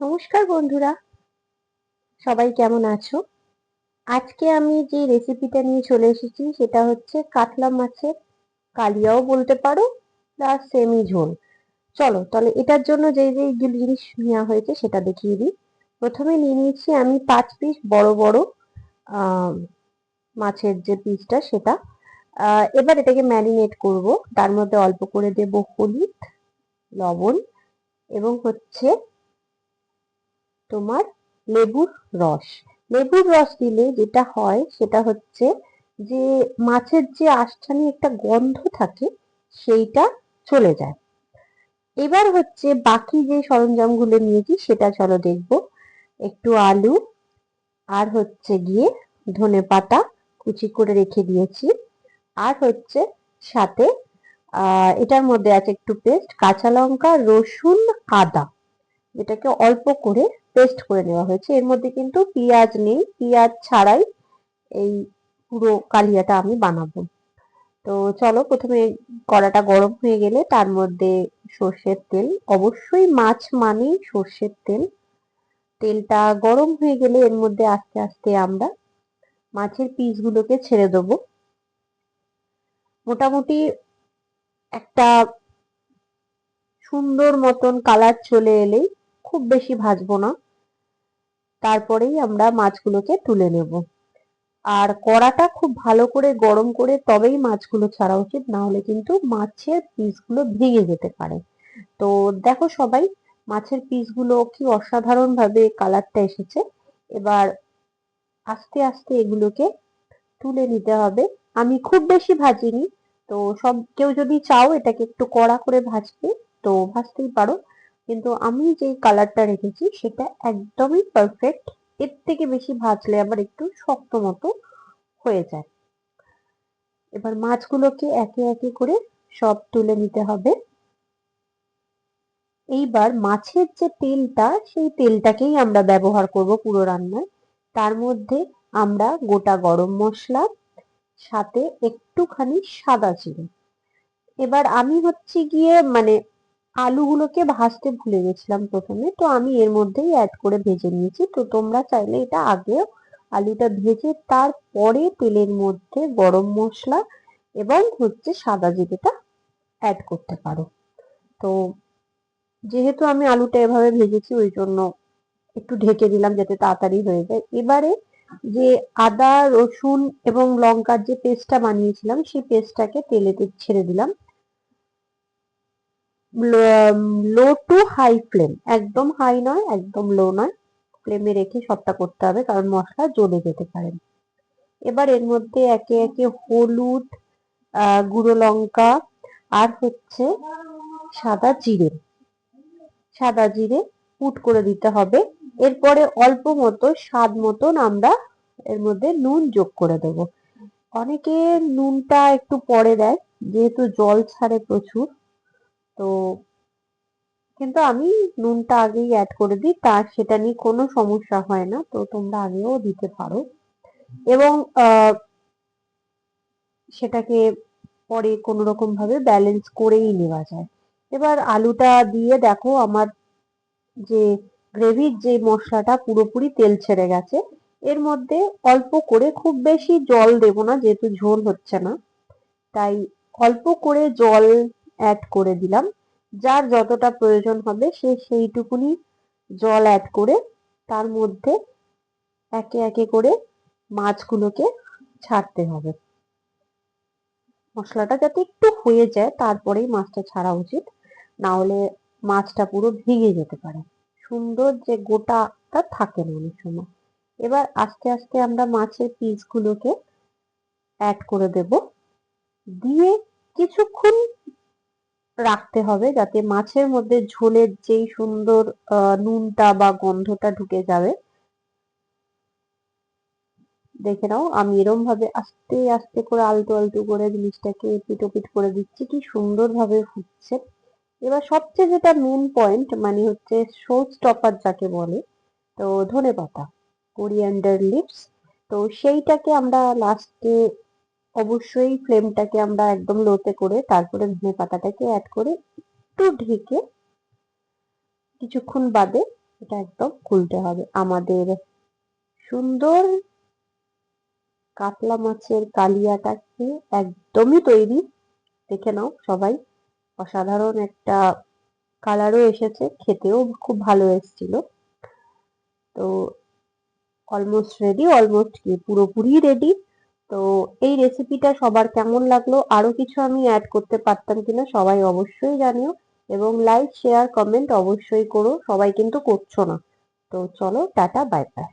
নমস্কার বন্ধুরা, সবাই কেমন আছো? আজকে আমি যে রেসিপিটা নিয়ে চলে এসেছি সেটা হচ্ছে কাতলা মাছের কালিয়াও বলতে পারো, প্লাস সেমি ঝোল। চলো তাহলে এটার জন্য যেই যেই জিনিস নেওয়া হয়েছে সেটা দেখিয়ে দিই। প্রথমে নিয়ে নিয়েছি আমি 5 পিস বড় বড় আহ মাছের যে পিসটা সেটা। এবার এটাকে ম্যারিনেট করব। তার মধ্যে অল্প করে দেব হলুদ, লবণ এবং হচ্ছে তোমার লেবুর রস। লেবুর রস দিলে যেটা হয় সেটা হচ্ছে যে মাছের যে আষ্টানি একটা গন্ধ থাকে সেইটা চলে যায়। এবার হচ্ছে বাকি যে সরঞ্জামগুলো নিয়েছি সেটা চলো দেখবো। একটু আলু, আর হচ্ছে গিয়ে ধনেপাতা কুচি করে রেখে দিয়েছি, আর হচ্ছে সাথে এটার মধ্যে আছে একটু পেস্ট কাঁচা লঙ্কা, রসুন, আদা, যেটাকে অল্প করে পেস্ট করে নেওয়া হয়েছে। এর মধ্যে কিন্তু পেঁয়াজ নেই, পেঁয়াজ ছাড়াই এই পুরো কালিয়াটা আমি বানাবো। তো চলো প্রথমে কড়াটা গরম হয়ে গেলে তার মধ্যে সর্ষের তেল, অবশ্যই মাছ মানেই সর্ষের তেল। তেলটা গরম হয়ে গেলে এর মধ্যে আস্তে আস্তে আমরা মাছের পিসগুলোকে ছেড়ে দেবো। মোটামুটি একটা সুন্দর মতন কালার চলে এলেই, খুব বেশি ভাজবো না, তারপরেই আমরা মাছগুলোকে তুলে নেব। আর কড়াটা খুব ভালো করে গরম করে তবেই মাছগুলো ছাড়া উচিত, না হলে কিন্তু মাছের পিসগুলো ভেঙে যেতে পারে। তো দেখো সবাই, মাছের পিসগুলো কি অসাধারণ ভাবে কালারটা এসেছে। এবার আস্তে আস্তে এগুলোকে তুলে নিতে হবে। আমি খুব বেশি ভাজিনি, তো সব কেউ যদি চাও এটাকে একটু কড়া করে ভাজবে তো ভাজতেই পারো, কিন্তু আমি যে কালারটা রেখেছি সেটা একদমই পারফেক্ট। এর থেকে বেশি ভাজলে আবার একটু শক্ত মতো হয়ে যায়। এবার মাছগুলোকে একে একে করে সব তুলে নিতে হবে। এইবার মাছের যে তেলটা সেই তেলটাকেই আমরা ব্যবহার করব পুরো রান্নায়। তার মধ্যে আমরা গোটা গরম মশলা, সাথে একটুখানি সাদা জিরে। এবার আমি হচ্ছে গিয়ে মানে আলুগুলোকে ভাজতে ভুলে গেছিলাম প্রথমে, তো আমি এর মধ্যেই অ্যাড করে ভেজে নিয়েছি। তো তোমরা চাইলে এটা আগেও আলুটা ভেজে তারপরে তেলের মধ্যে গরম মশলা এবং হচ্ছে সাদা জিরেটা অ্যাড করতে পারো। তো যেহেতু আমি আলুটা এভাবে ভেজেছি ওই জন্য একটু ঢেকে দিলাম যাতে তাড়াতাড়ি হয়ে যায়। এবারে যে আদা রসুন এবং লঙ্কার যে পেস্টটা বানিয়েছিলাম সেই পেস্টটাকে তেলেতে ছেড়ে দিলাম। লো টু হাই ফ্লেম, একদম হাই নয় একদম লো নয়, ফ্লেমে রেখে সবটা করতে হবে কারণ মশলা জ্বলে যেতে পারে। এবার এর মধ্যে একে একে হলুদ, গুঁড়ো লঙ্কা, আর হচ্ছে সাদা জিরে, সাদা জিরে পুট করে দিতে হবে। এরপরে অল্প মতো স্বাদ মতন আমরা এর মধ্যে নুন যোগ করে দেব। অনেকে নুনটা একটু পরে দেয় যেহেতু জল ছাড়ে প্রচুর, তো কিন্তু আমি নুনটা আগেই অ্যাড করে দিই, তার সেটা নিয়ে কোনো সমস্যা হয় না, তো তোমরা আগেও দিতে পারো। এবং সেটাকে পরে কোনো রকম ভাবে ব্যালেন্স করেই নেওয়া যায়। এবার আলুটা দিয়ে দেখো আমার যে গ্রেভির যে মশলাটা পুরোপুরি তেল ছেড়ে গেছে। এর মধ্যে অল্প করে, খুব বেশি জল দেব না যেহেতু ঝোল হচ্ছে না, তাই অল্প করে জল অ্যাড করে দিলাম। যার যতটা প্রয়োজন হবে সে সেইটুকুনি জল অ্যাড করে তার মধ্যে একে একে করে মাছগুলোকে ছাড়তে হবে। মশলাটা যাতে একটু হয়ে যায় তারপরেই মাছটা ছাড়া উচিত, না হলে মাছটা পুরো ভেঙে যেতে পারে, সুন্দর যে গোটাটা থাকে না অনেক সময়। এবার আস্তে আস্তে আমরা মাছের পিসগুলোকে অ্যাড করে দেব, দিয়ে কিছুক্ষণ রাখতে হবে যাতে মাছের মধ্যে ঝোলের যেই সুন্দর নুনটা বা গন্ধটা ঢুকে যাবে। দেখে নাও আমি এরম ভাবে আস্তে আস্তে করে আলতু আলতু করে জিনিসটাকে এপিট ওপিট করে দিচ্ছি, কি সুন্দর ভাবে ফুটছে। এবার সবচেয়ে যেটা মেন পয়েন্ট মানে হচ্ছে শো স্টপার যাকে বলে, তো ধনেপাতা, কোরিয়ান্ডার লিভস, তো সেইটাকে আমরা লাস্টে অবশ্যই ফ্লেমটাকে আমরা একদম লোতে করে তারপরে ধনেপাতাটাকে অ্যাড করে একটু ঢেকে কিছুক্ষণ বাদে এটা একদম খুলতে হবে। আমাদের সুন্দর কাতলা মাছের কালিয়াটা একদমই তৈরি। দেখে নাও সবাই, অসাধারণ একটা কালারও এসেছে, খেতেও খুব ভালো এসেছিল। তো অলমোস্ট রেডি, অলমোস্ট কি পুরোপুরি রেডি। তো এই রেসিপিটা সবার কেমন লাগলো, আরো কিছু আমি অ্যাড করতে পারতাম কিনা সবাই অবশ্যই জানিও, এবং লাইক শেয়ার কমেন্ট অবশ্যই করো, সবাই কিন্তু করছো না। তো চলো, টাটা, বাই বাই।